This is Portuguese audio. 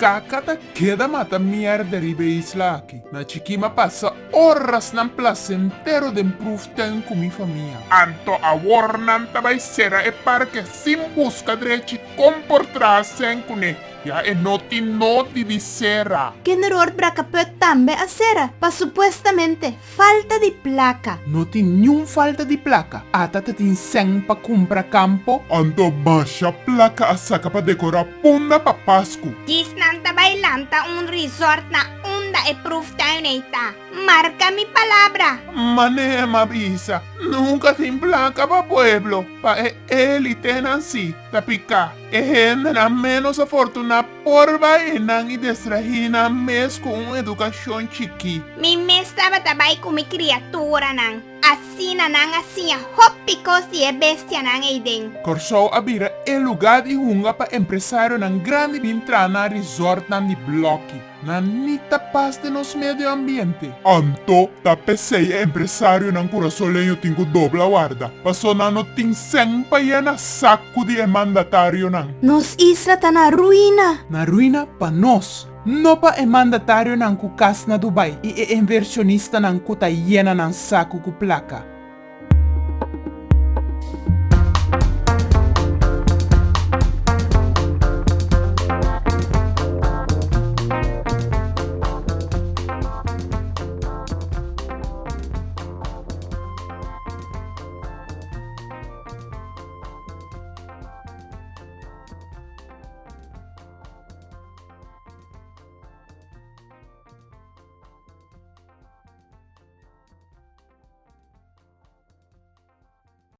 kakata queda mata mierda ribe isla aqui. Na chiquima passa horas na placentero de improve com minha família. Anto a warnanta vai ser e parque sim busca direito comportar-se com ele. Ja, e noti di sera. Generor bracapöt tambe a sera, pa supuestamente falta de placa. Noti nenhum falta de placa. Atata tin sen pa compra campo. Ando baixa placa a saca pa decorar punda pa Pasco. Gis nanta bailanta un resort na unda e proof tayo na ita. Marca mi palabra. Manema bisa. Nunca tin placa pa pueblo. Pa elite nansi. Tapika. E gente na menos afortunada por bainang e distrahina mes com educação chiqui. Mi mes estaba tabay com mi criatura nang. Asina nang asinha hopicos e bestia nang eideng. Corsou abira e lugar de hunga pa empresário nang grande bintra na resort nang de bloque. Na nita paz de nos medio ambiente. Anto, ta pesei empresário nang curasolenho tingo dobla guarda. Passou na no ting sen pa na saco de mandatário nang. Nos isla ta na ruína. Na ruína pa nós. No pa mandatário nang kukas na Dubai e inversionista nang kuta yena nang saco ku placa.